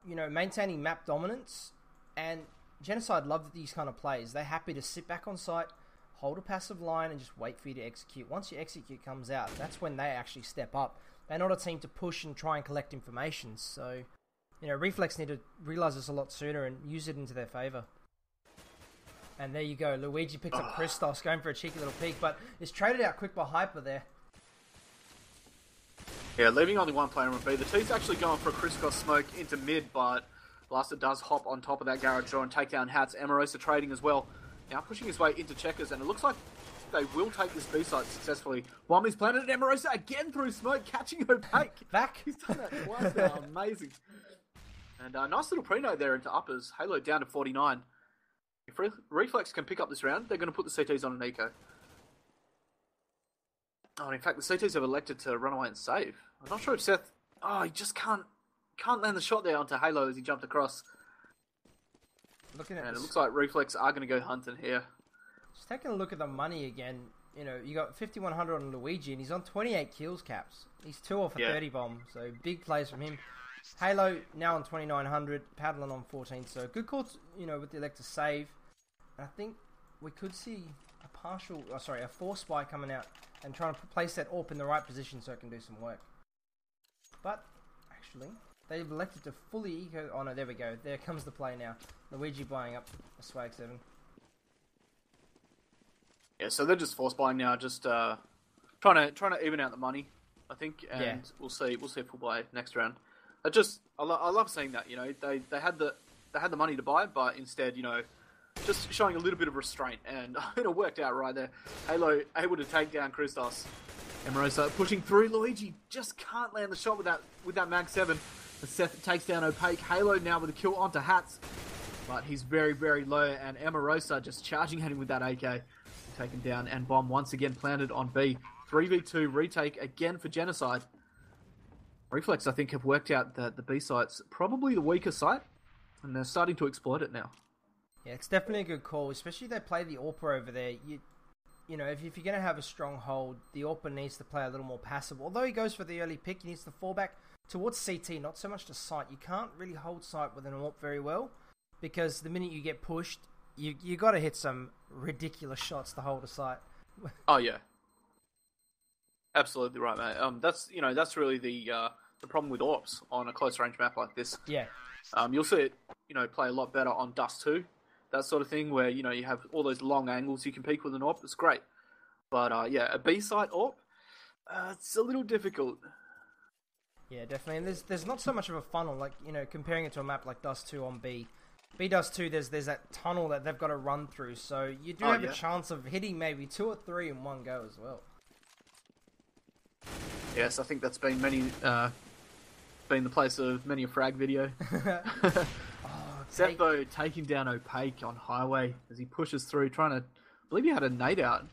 maintaining map dominance. And Genocide love these kind of plays. They're happy to sit back on site, hold a passive line, and just wait for you to execute. Once your execute comes out, that's when they actually step up. They're not a team to push and try and collect information. So, Reflex need to realize this a lot sooner and use it into their favour. And there you go. Luigi picks up Christos, going for a cheeky little peek, but is traded out quick by Hyper there. Yeah, leaving only 1 player on B. The T's actually going for a crisscross smoke into mid, but Blaster does hop on top of that garage door and take down Hats. Emarosa trading as well. Now pushing his way into checkers, and it looks like they will take this B site successfully. Bomb is planted, and Emarosa again through smoke, catching Opaque. Back. He's done that twice now. Amazing. And a nice little pre-node there into uppers. Halo down to 49. If Reflex can pick up this round, they're going to put the CTs on an eco. Oh, and in fact, the CTs have elected to run away and save. I'm not sure if Seth... he just can't land the shot there onto Halo as he jumped across. Looking at and it looks like Reflex are going to go hunting here. Just taking a look at the money again. You know, you got 5,100 on Luigi, and he's on 28 kills caps. He's 2 off a 30 bomb, so big plays from him. Halo now on 2,900, Padlin on 14, so good call, with the elect to save. And I think we could see a force spy coming out and trying to place that AWP in the right position so it can do some work. But, actually, they've elected to fully eco... Oh no, there we go. There comes the play now. Luigi buying up a Swag 7. Yeah, so they're just force buying now, just trying to even out the money, I think, and we'll see a full buy next round. I love seeing that. They had the money to buy, but instead, just showing a little bit of restraint, and it worked out right there. Halo able to take down Christos. Emerosa pushing through. Luigi just can't land the shot with that Mag 7. As Seth takes down Opaque. Halo now with a kill onto Hats, but he's very, very low, and Emerosa just charging at him with that AK. Taken down, and bomb once again planted on B. 3v2 retake again for Genocide. Reflex, I think, have worked out that the B site's probably the weaker site, and they're starting to exploit it now. Yeah, it's definitely a good call, especially they play the AWPer over there. You know, if you're going to have a strong hold, the AWPer needs to play a little more passive. Although he goes for the early pick, he needs to fall back towards CT, not so much to site. You can't really hold site with an AWP very well, because the minute you get pushed, you got to hit some ridiculous shots to hold a site. Oh yeah, absolutely right, mate. That's really the problem with AWPs on a close range map like this. Yeah. You'll see it, play a lot better on Dust 2, that sort of thing, where you have all those long angles you can peek with an AWP. It's great, but a B site AWP, it's a little difficult. Yeah, definitely. And there's not so much of a funnel, like comparing it to a map like Dust 2 on B. B Dust 2, there's that tunnel that they've got to run through, so you do have a chance of hitting maybe 2 or 3 in one go as well. Yes, I think that's been been the place of many a frag video. Seth, though, taking down Opaque on Highway as he pushes through, I believe he had a nade out.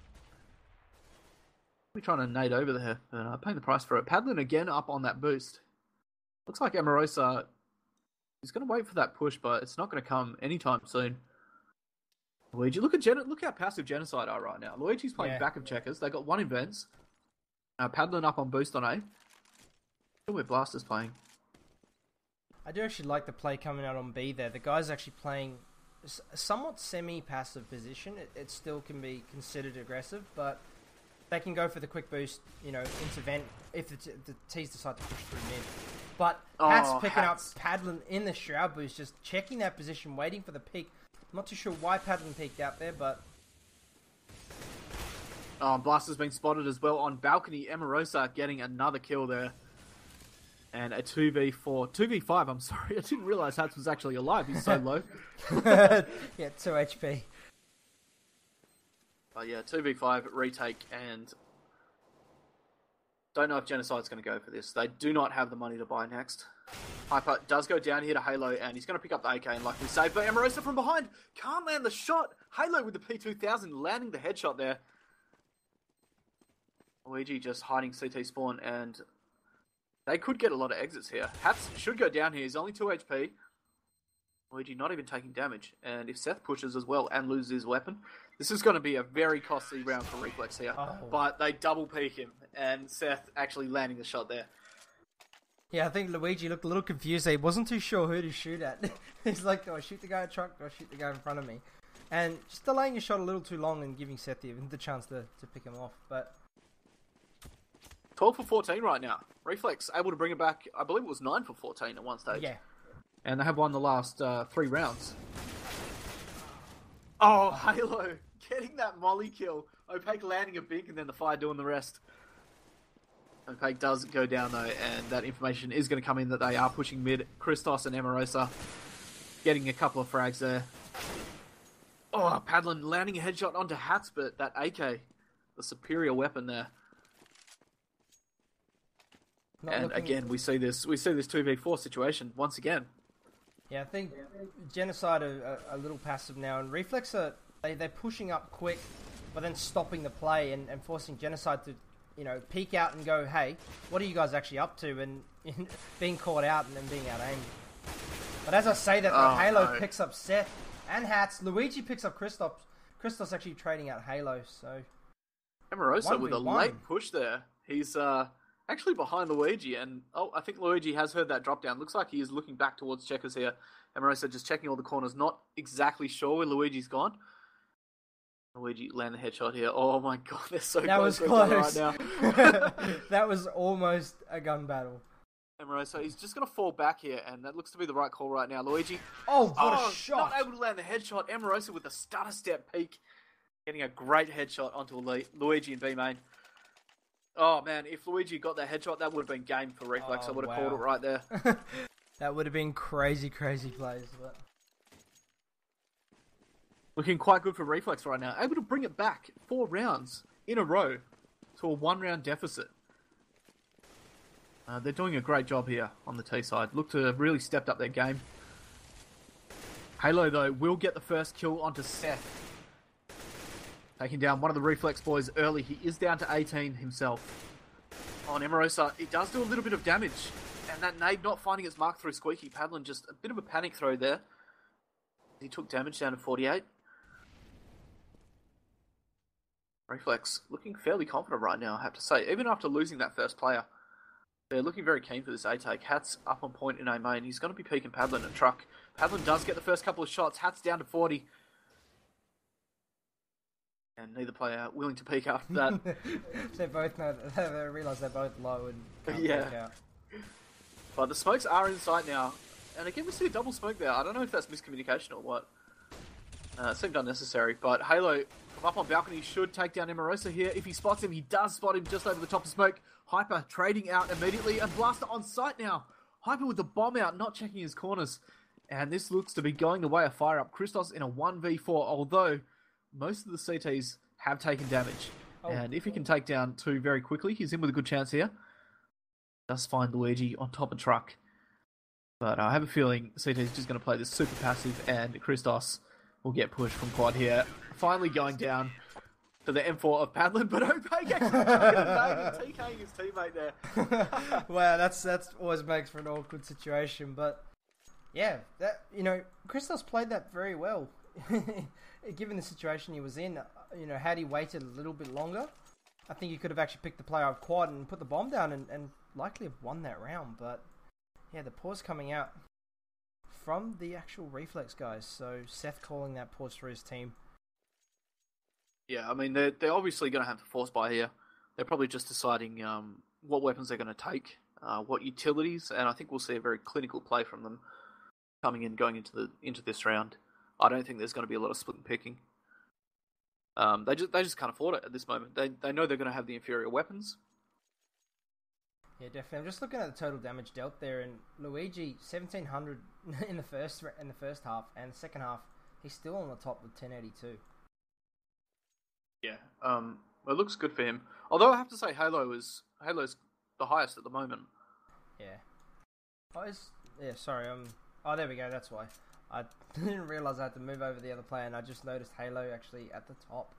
We're trying to nade over there, but paying the price for it. Padlin again up on that boost. Looks like Emerosa is going to wait for that push, but it's not going to come anytime soon. Luigi, look how passive Genocide are right now. Luigi's playing back of checkers. They got one in vents. Padlin up on boost on A. Where Blaster's playing. I do actually like the play coming out on B there. The guy's actually playing a somewhat semi-passive position. It still can be considered aggressive, but they can go for the quick boost, into vent if the T's decide to push through mid. But Hats picking up Padlin in the Shroud boost, just checking that position, waiting for the peak. I'm not too sure why Padlin peeked out there, but... Blaster's been spotted as well on balcony. Emerosa getting another kill there. And a 2v5, I'm sorry. I didn't realise Hats was actually alive. He's so low. Yeah, 2 HP. But yeah, 2v5 retake, and don't know if Genocide's going to go for this. They do not have the money to buy next. Hyper does go down here to Halo, and he's going to pick up the AK and likely save. But Emerosa from behind can't land the shot. Halo with the P2000 landing the headshot there. Luigi just hiding CT spawn, and they could get a lot of exits here. Hats should go down here. He's only 2 HP. Luigi not even taking damage. And if Seth pushes as well and loses his weapon, this is going to be a very costly round for Reflex here. But they double peek him, and Seth actually landing the shot there. Yeah, I think Luigi looked a little confused. He wasn't too sure who to shoot at. He's like, do I shoot the guy in truck? Do I shoot the guy in front of me? And just delaying your shot a little too long and giving Seth the chance to pick him off. But 12 for 14 right now. Reflex able to bring it back. I believe it was 9 for 14 at one stage. Yeah. And they have won the last 3 rounds. Oh, Halo getting that molly kill. Opaque landing a big, and then the Fire doing the rest. Opaque does go down though, and that information is going to come in that they are pushing mid. Christos and Emerosa getting a couple of frags there. Oh, Padlin landing a headshot onto Hats, but that AK, the superior weapon there. Again, we see this 2v4 situation once again. Yeah, I think Genocide are a little passive now, and Reflex they're pushing up quick, but then stopping the play and forcing Genocide to peek out and go, hey, what are you guys actually up to? And being caught out and then being out aimed. But as I say that, Halo picks up Seth and Hats. Luigi picks up Christos. Christos actually trading out Halo, so... Amoroso with a late push there. He's actually behind Luigi, and I think Luigi has heard that drop down. Looks like he is looking back towards checkers here. Amoroso just checking all the corners, not exactly sure where Luigi's gone. Luigi land the headshot here. Oh my god, they're so close right now. That was almost a gun battle. Amoroso, he's just going to fall back here, and that looks to be the right call right now. Luigi. Oh, what a shot! Not able to land the headshot. Amoroso with the stutter step peek. Getting a great headshot onto Luigi in B main. Oh man, if Luigi got that headshot, that would have been game for Reflex. I would have called it right there. That would have been crazy plays. But... Looking quite good for Reflex right now. Able to bring it back 4 rounds in a row to a 1-round deficit. They're doing a great job here on the T side. Look to have really stepped up their game. Halo, though, will get the first kill onto Seth. Taking down one of the Reflex boys early. He is down to 18 himself. On Amorosa, it does do a little bit of damage. And that nade not finding its mark through Squeaky. Padlin just a bit of a panic throw there. He took damage down to 48. Reflex looking fairly confident right now, I have to say. Even after losing that first player. They're looking very keen for this A-take. Hat's up on point in A main. He's going to be peeking Padlin at truck. Padlin does get the first couple of shots. Hat's down to 40. And neither player willing to peek after that. They both know, they realise they're both low and can't peek out. But the smokes are in sight now. And again, we see a double smoke there. I don't know if that's miscommunication or what. It seemed unnecessary. But Halo, from up on balcony, should take down Amorosa here. If he spots him, he does spot him just over the top of smoke. Hyper trading out immediately. And Blaster on site now. Hyper with the bomb out, not checking his corners. And this looks to be going the way of Fire Up. Christos in a 1v4, although... most of the CTs have taken damage. And if he can take down 2 very quickly, he's in with a good chance here. Does find Luigi on top of truck. But I have a feeling CT is just going to play this super passive, and Christos will get pushed from quad here. Finally going down to the M4 of Padlin, but Opaque actually TKing his teammate there. Wow, that's always makes for an awkward situation. But yeah, Christos played that very well. Given the situation he was in, had he waited a little bit longer, I think he could have actually picked the player up quad and put the bomb down and likely have won that round. But yeah, the pause coming out from the actual Reflex guys. So Seth calling that pause for his team. Yeah, I mean, they're obviously going to have to force buy here. They're probably just deciding what weapons they're going to take, what utilities, and I think we'll see a very clinical play from them coming in, going into this round. I don't think there's going to be a lot of split and picking. They just can't afford it at this moment. They know they're going to have the inferior weapons. Yeah, definitely. I'm just looking at the total damage dealt there, and Luigi 1700 in the first half, and the second half he's still on the top with 1082. Yeah, it looks good for him. Although I have to say, Halo's the highest at the moment. Yeah. Sorry. Oh, there we go. That's why. I didn't realise I had to move over the other player, and I just noticed Halo actually at the top.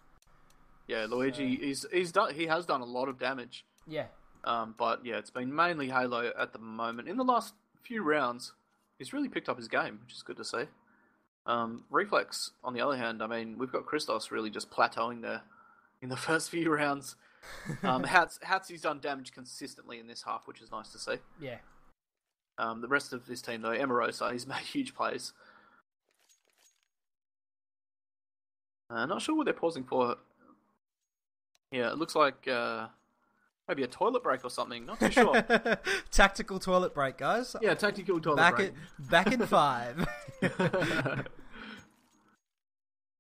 Yeah, Luigi, so... he has done a lot of damage. Yeah. But yeah, it's been mainly Halo at the moment. In the last few rounds, he's really picked up his game, which is good to see. Reflex, on the other hand, I mean, we've got Christos really just plateauing there in the first few rounds. Hats, he's done damage consistently in this half, which is nice to see. Yeah. The rest of this team, though, Amorosa, he's made huge plays. Not sure what they're pausing for. Yeah, it looks like maybe a toilet break or something. Not too sure. Tactical toilet break, guys. Yeah, tactical toilet break. Back in 5.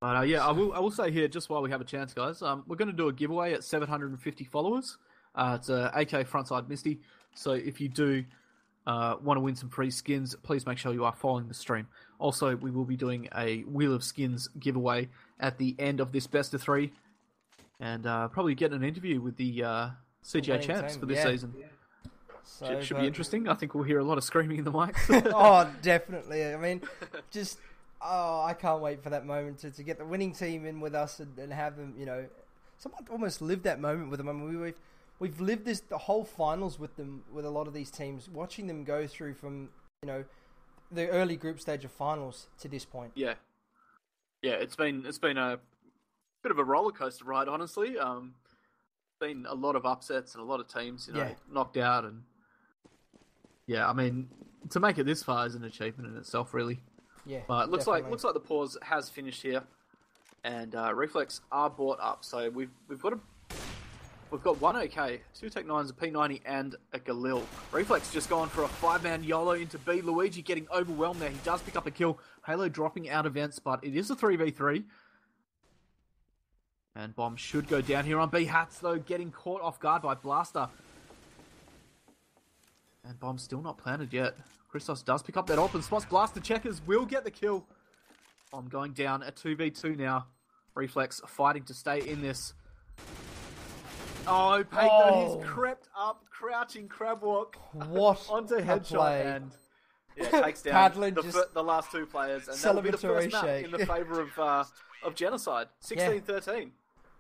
But yeah, I will say here, just while we have a chance, guys, we're going to do a giveaway at 750 followers. It's a AK Frontside Misty. So if you do want to win some free skins, please make sure you are following the stream. Also, we will be doing a Wheel of Skins giveaway at the end of this best of 3. And probably get an interview with the CGA champs for this season. Yeah. So, should be interesting. I think we'll hear a lot of screaming in the mics. Oh, definitely. I mean, I can't wait for that moment to get the winning team in with us and have them, someone almost lived that moment with them. I mean, we've lived the whole finals with them, with a lot of these teams, watching them go through from, the early group stage of finals to this point. Yeah. Yeah, it's been a bit of a roller coaster ride, honestly. Been a lot of upsets and a lot of teams, knocked out, and I mean, to make it this far is an achievement in itself, really. Yeah, but it looks like the pause has finished here, and Reflex are brought up. So we've got one AK, 2 Tech 9s, a P90, and a Galil. Reflex just gone for a 5-man YOLO into B. Luigi getting overwhelmed there. He does pick up a kill. Halo dropping out events, but it is a 3v3. And Bomb should go down here on B. Hats, though, getting caught off guard by Blaster. And Bomb's still not planted yet. Christos does pick up that open spots. Blaster checkers will get the kill. Bomb going down at 2v2 now. Reflex fighting to stay in this. Oh, Peyton, he's crept up, crouching crab walk. What onto headshot play. And takes down the last 2 players. And that will be the first map shake. in the favour of Genocide. 16-13.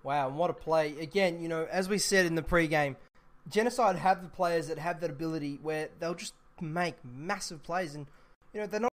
Wow, and what a play. Again, as we said in the pre-game, Genocide have the players that have that ability where they'll just make massive plays, and they're not